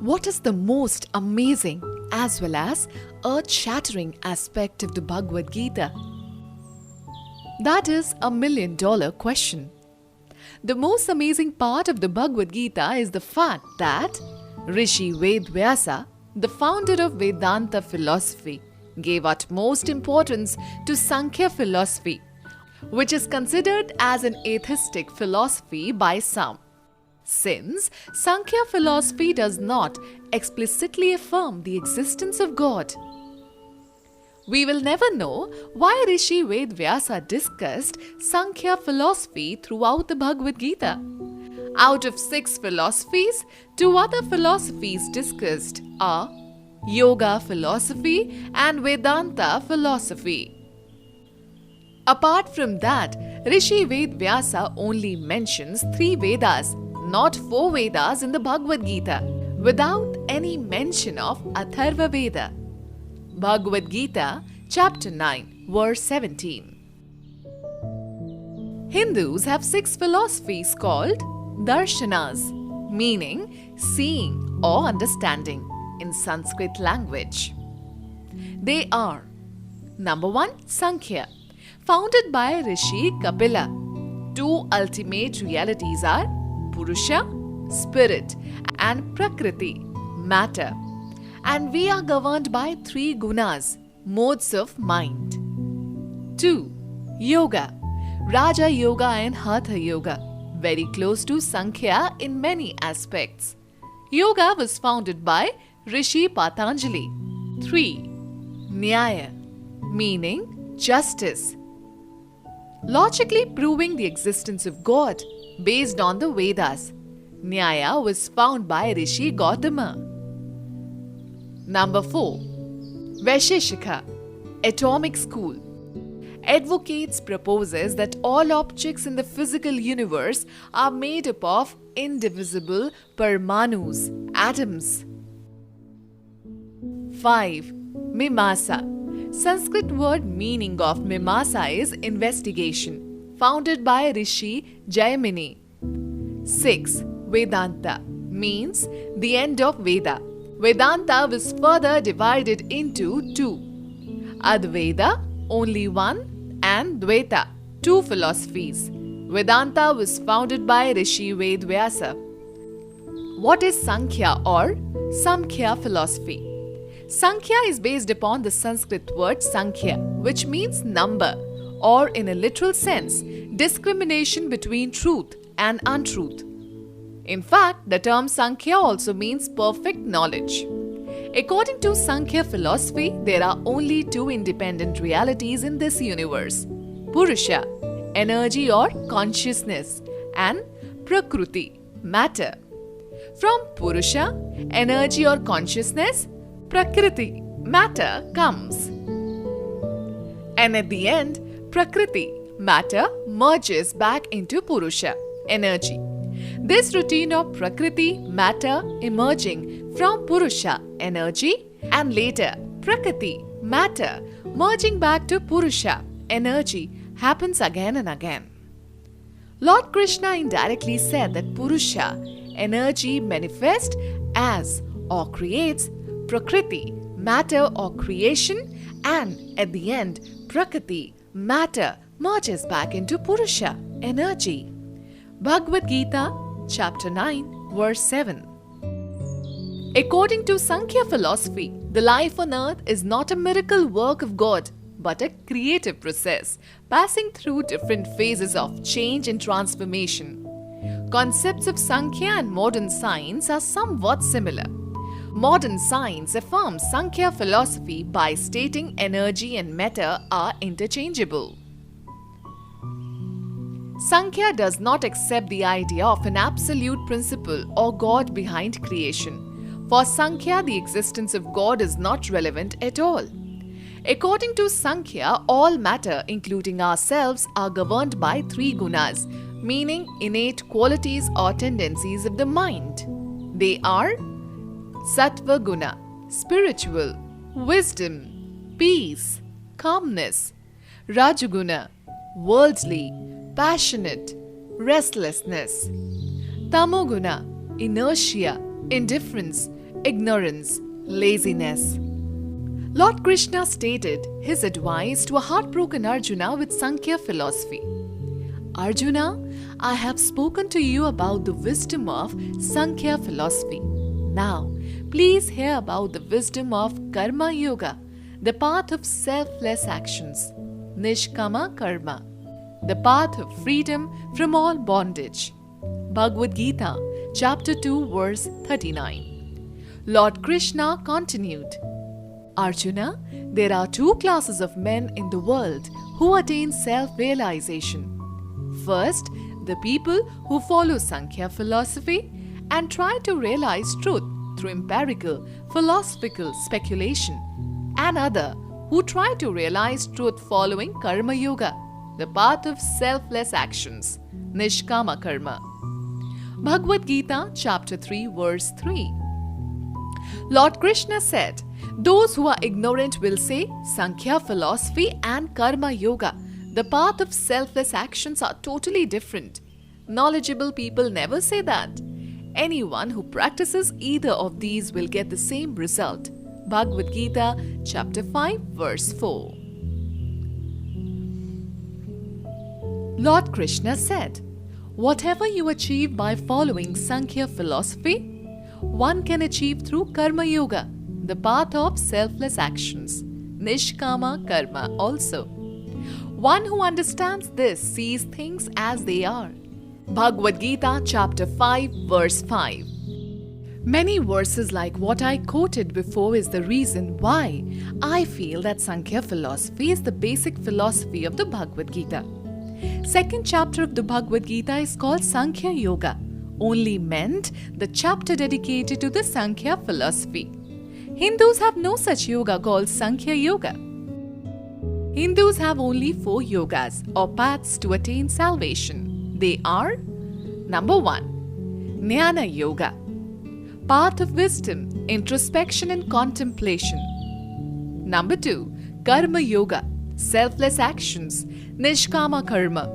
What is the most amazing as well as earth-shattering aspect of the Bhagavad Gita? That is a $1,000,000 question. The most amazing part of the Bhagavad Gita is the fact that Rishi Vedvyasa, the founder of Vedanta philosophy, gave utmost importance to Sankhya philosophy, which is considered as an atheistic philosophy by some, since Sankhya philosophy does not explicitly affirm the existence of God. We will never know why Rishi Vedvyasa discussed Sankhya philosophy throughout the Bhagavad Gita. Out of 6 philosophies, 2 other philosophies discussed are Yoga philosophy and Vedanta philosophy. Apart from that, Rishi Vedvyasa only mentions 3 Vedas, not 4 Vedas in the Bhagavad Gita, without any mention of Atharva Veda. Bhagavad Gita, chapter 9, verse 17. Hindus have 6 philosophies called darshanas, meaning seeing or understanding in Sanskrit language. They are: number 1, Sankhya, founded by Rishi Kapila. 2 ultimate realities are Purusha, spirit, and Prakriti, matter. And we are governed by 3 Gunas, modes of mind. 2. Yoga, Raja Yoga and Hatha Yoga, very close to Sankhya in many aspects. Yoga was founded by Rishi Patanjali. 3. Nyaya, meaning justice, logically proving the existence of God based on the Vedas. Nyaya was found by Rishi Gautama. Number 4. Vaisheshika, atomic school, advocates proposes that all objects in the physical universe are made up of indivisible Parmanus, atoms. 5. Mimasa, Sanskrit word meaning of Mimasa is investigation, founded by Rishi Jaimini. 6. Vedanta, means the end of Veda. Vedanta was further divided into 2. Advaita, only one, and Dvaita, 2 philosophies. Vedanta was founded by Rishi Vedvyasa. What is Sankhya or Samkhya philosophy? Sankhya is based upon the Sanskrit word Sankhya, which means number, or in a literal sense, discrimination between truth and untruth. In fact, the term Sankhya also means perfect knowledge. According to Sankhya philosophy, there are only 2 independent realities in this universe: Purusha, energy or consciousness, and Prakriti, matter. From Purusha, energy or consciousness, Prakriti, matter, comes. And at the end, Prakriti, matter, merges back into Purusha, energy. This routine of Prakriti, matter, emerging from Purusha, energy, and later Prakriti, matter, merging back to Purusha, energy, happens again and again. Lord Krishna indirectly said that Purusha, energy, manifests as or creates Prakriti, matter or creation, and at the end, Prakriti, matter, merges back into Purusha, energy. Bhagavad Gita, chapter 9, verse 7. According to Sankhya philosophy, the life on earth is not a miracle work of God, but a creative process, passing through different phases of change and transformation. Concepts of Sankhya and modern science are somewhat similar. Modern science affirms Sankhya philosophy by stating energy and matter are interchangeable. Sankhya does not accept the idea of an absolute principle or God behind creation. For Sankhya, the existence of God is not relevant at all. According to Sankhya, all matter, including ourselves, are governed by 3 gunas, meaning innate qualities or tendencies of the mind. They are Sattva guna, spiritual, wisdom, peace, calmness; Rajaguna, worldly, passionate, restlessness; Tamoguna, inertia, indifference, Ignorance, laziness. Lord Krishna stated his advice to a heartbroken Arjuna with Sankhya philosophy. Arjuna, I have spoken to you about the wisdom of Sankhya philosophy. Now, please hear about the wisdom of Karma Yoga, the path of selfless actions, Nishkama Karma, the path of freedom from all bondage. Bhagavad Gita, chapter 2, verse 39. Lord Krishna continued, Arjuna, there are two classes of men in the world who attain self-realization. First, the people who follow Sankhya philosophy and try to realize truth through empirical, philosophical speculation, and other who try to realize truth following Karma Yoga, the path of selfless actions, Nishkama Karma. Bhagavad Gita, chapter 3, verse 3. Lord Krishna said, those who are ignorant will say Sankhya philosophy and Karma Yoga, the path of selfless actions, are totally different. Knowledgeable people never say that. Anyone who practices either of these will get the same result. Bhagavad Gita, chapter 5, verse 4. Lord Krishna said, whatever you achieve by following Sankhya philosophy, one can achieve through Karma Yoga, the path of selfless actions, Nishkama Karma also. One who understands this sees things as they are. Bhagavad Gita, chapter 5, verse 5. Many verses like what I quoted before is the reason why I feel that Sankhya philosophy is the basic philosophy of the Bhagavad Gita. Second chapter of the Bhagavad Gita is called Sankhya Yoga, only meant the chapter dedicated to the Sankhya philosophy. Hindus have no such yoga called Sankhya Yoga. Hindus have only 4 yogas or paths to attain salvation. They are: number 1, Jnana Yoga, path of wisdom, introspection and contemplation. Number 2, Karma Yoga, selfless actions, Nishkama Karma.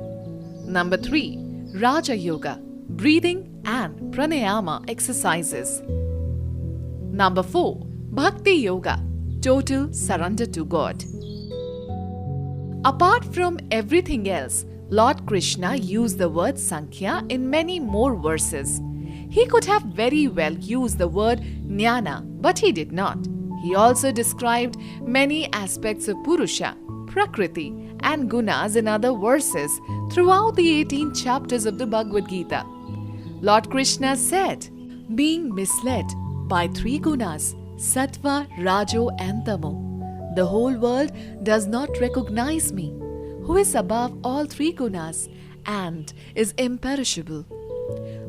Number 3, Raja Yoga, breathing and pranayama exercises. Number 4, Bhakti Yoga, total surrender to God. Apart from everything else, Lord Krishna used the word Sankhya in many more verses. He could have very well used the word Jnana, but he did not. He also described many aspects of Purusha, Prakriti, and Gunas in other verses throughout the 18 chapters of the Bhagavad Gita. Lord Krishna said, being misled by 3 Gunas, Sattva, Rajo, and Tamo, the whole world does not recognize me, who is above all 3 Gunas and is imperishable.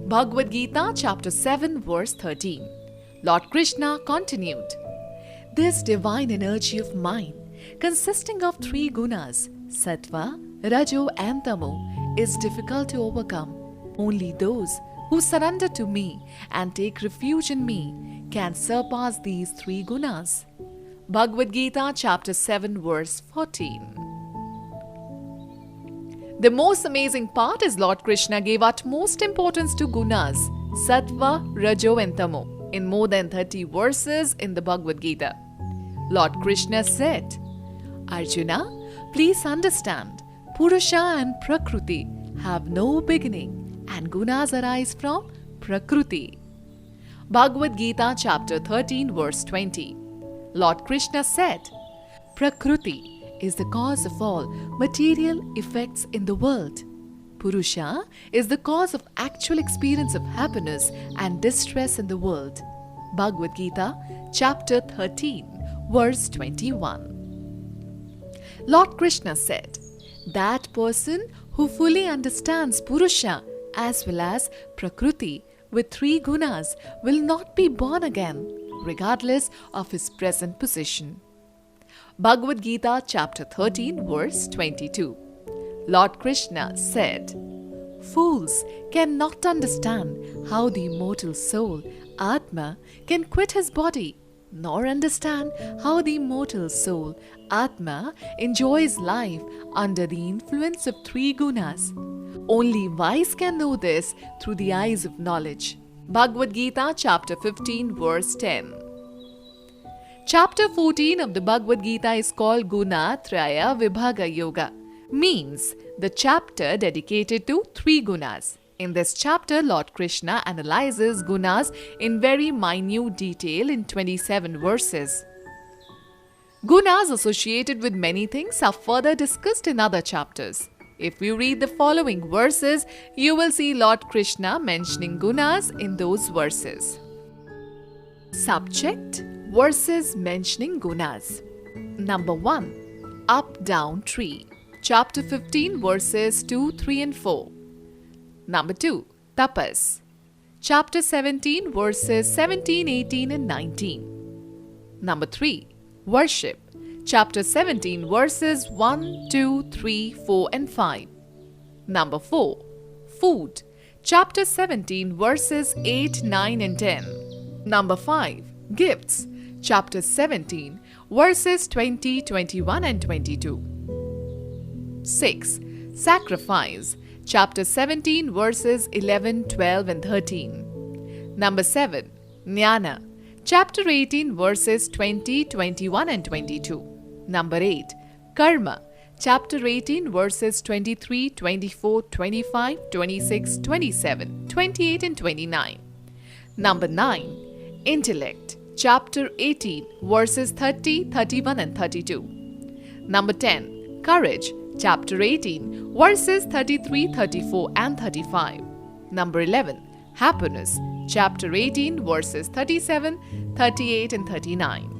Bhagavad Gita, chapter 7, verse 13. Lord Krishna continued, this divine energy of mine, consisting of 3 Gunas, Sattva, Rajo, and Tamo, is difficult to overcome. Only those who surrender to me and take refuge in me can surpass these 3 Gunas. Bhagavad Gita, chapter 7, verse 14. The most amazing part is Lord Krishna gave utmost importance to Gunas, Sattva, Rajo, and Tamo in more than 30 verses in the Bhagavad Gita. Lord Krishna said, Arjuna, please understand, Purusha and Prakriti have no beginning and Gunas arise from Prakriti. Bhagavad Gita, chapter 13, verse 20. Lord Krishna said, Prakriti is the cause of all material effects in the world. Purusha is the cause of actual experience of happiness and distress in the world. Bhagavad Gita, chapter 13, verse 21. Lord Krishna said, that person who fully understands Purusha as well as Prakriti with 3 Gunas will not be born again, regardless of his present position. Bhagavad Gita, chapter 13, verse 22. Lord Krishna said, fools cannot understand how the immortal soul, Atma, can quit his body, nor understand how the immortal soul, Atma, enjoys life under the influence of 3 Gunas. Only wise can know this through the eyes of knowledge. Bhagavad Gita chapter 15 verse 10. Chapter 14 of the Bhagavad Gita is called Guna Traya Vibhaga Yoga, means the chapter dedicated to 3 gunas. In this chapter, Lord Krishna analyzes gunas in very minute detail in 27 verses. Gunas associated with many things are further discussed in other chapters. If you read the following verses, you will see Lord Krishna mentioning gunas in those verses. Subject: verses mentioning gunas. Number 1. Up-down tree. Chapter 15 verses 2, 3 and 4. Number 2. Tapas. Chapter 17 verses 17, 18 and 19. Number 3. Worship. Chapter 17 verses 1, 2, 3, 4 and 5. Number 4. Food. Chapter 17 verses 8, 9 and 10. Number 5. Gifts. Chapter 17 verses 20, 21 and 22. 6. Sacrifice. Chapter 17 verses 11, 12 and 13. Number 7. Jnana. Chapter 18 verses 20, 21 and 22. Number 8. Karma. Chapter 18 verses 23, 24, 25, 26, 27, 28 and 29. Number 9. Intellect. Chapter 18 verses 30, 31 and 32. Number 10. Courage. Chapter 18 verses 33, 34 and 35. Number 11. Happiness. Chapter 18 verses 37, 38 and 39.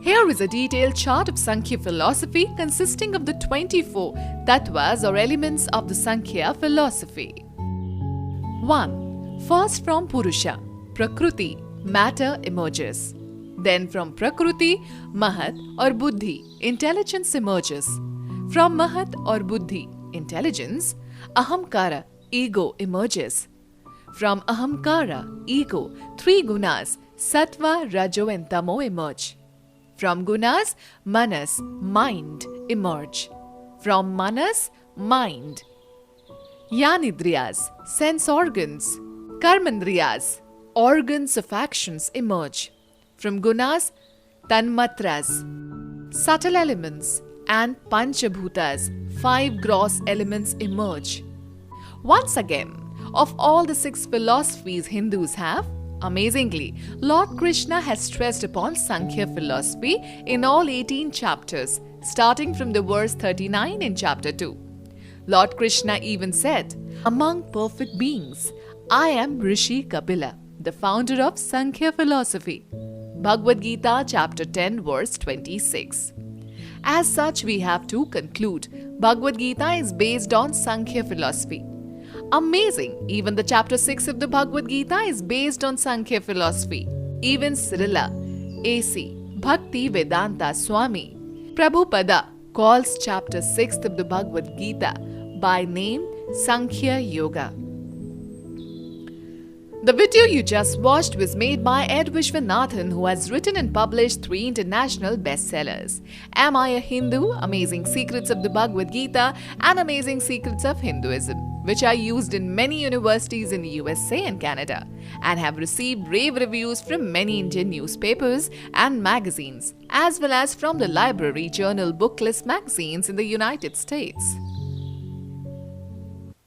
Here is a detailed chart of Sankhya philosophy consisting of the 24 tattvas or elements of the Sankhya philosophy. 1. First from Purusha, Prakriti, matter emerges. Then from Prakriti, Mahat or Buddhi, intelligence emerges. From Mahat or Buddhi, intelligence, Ahamkara, ego emerges. From Ahamkara, ego, 3 gunas, Sattva, Rajo and Tamo emerge. From gunas, Manas, mind emerge. From Manas, mind. Yanidriyas, sense organs. Karmandriyas, organs of actions emerge. From gunas, Tanmatras, subtle elements, and Panchabhutas, 5 gross elements emerge. Once again, of all the 6 philosophies Hindus have, amazingly, Lord Krishna has stressed upon Sankhya philosophy in all 18 chapters, starting from the verse 39 in chapter 2. Lord Krishna even said, "Among perfect beings, I am Rishi Kapila, the founder of Sankhya philosophy." Bhagavad Gita chapter 10 verse 26. As such, we have to conclude Bhagavad Gita is based on Sankhya philosophy. Amazing! Even the chapter 6 of the Bhagavad Gita is based on Sankhya philosophy. Even Srila A.C. Bhakti Vedanta Swami Prabhupada calls chapter 6 of the Bhagavad Gita by name Sankhya Yoga. The video you just watched was made by Ed Vishwanathan, who has written and published 3 international bestsellers: Am I a Hindu? Amazing Secrets of the Bhagavad Gita and Amazing Secrets of Hinduism, which are used in many universities in the USA and Canada and have received rave reviews from many Indian newspapers and magazines, as well as from the library journal Booklist magazines in the United States.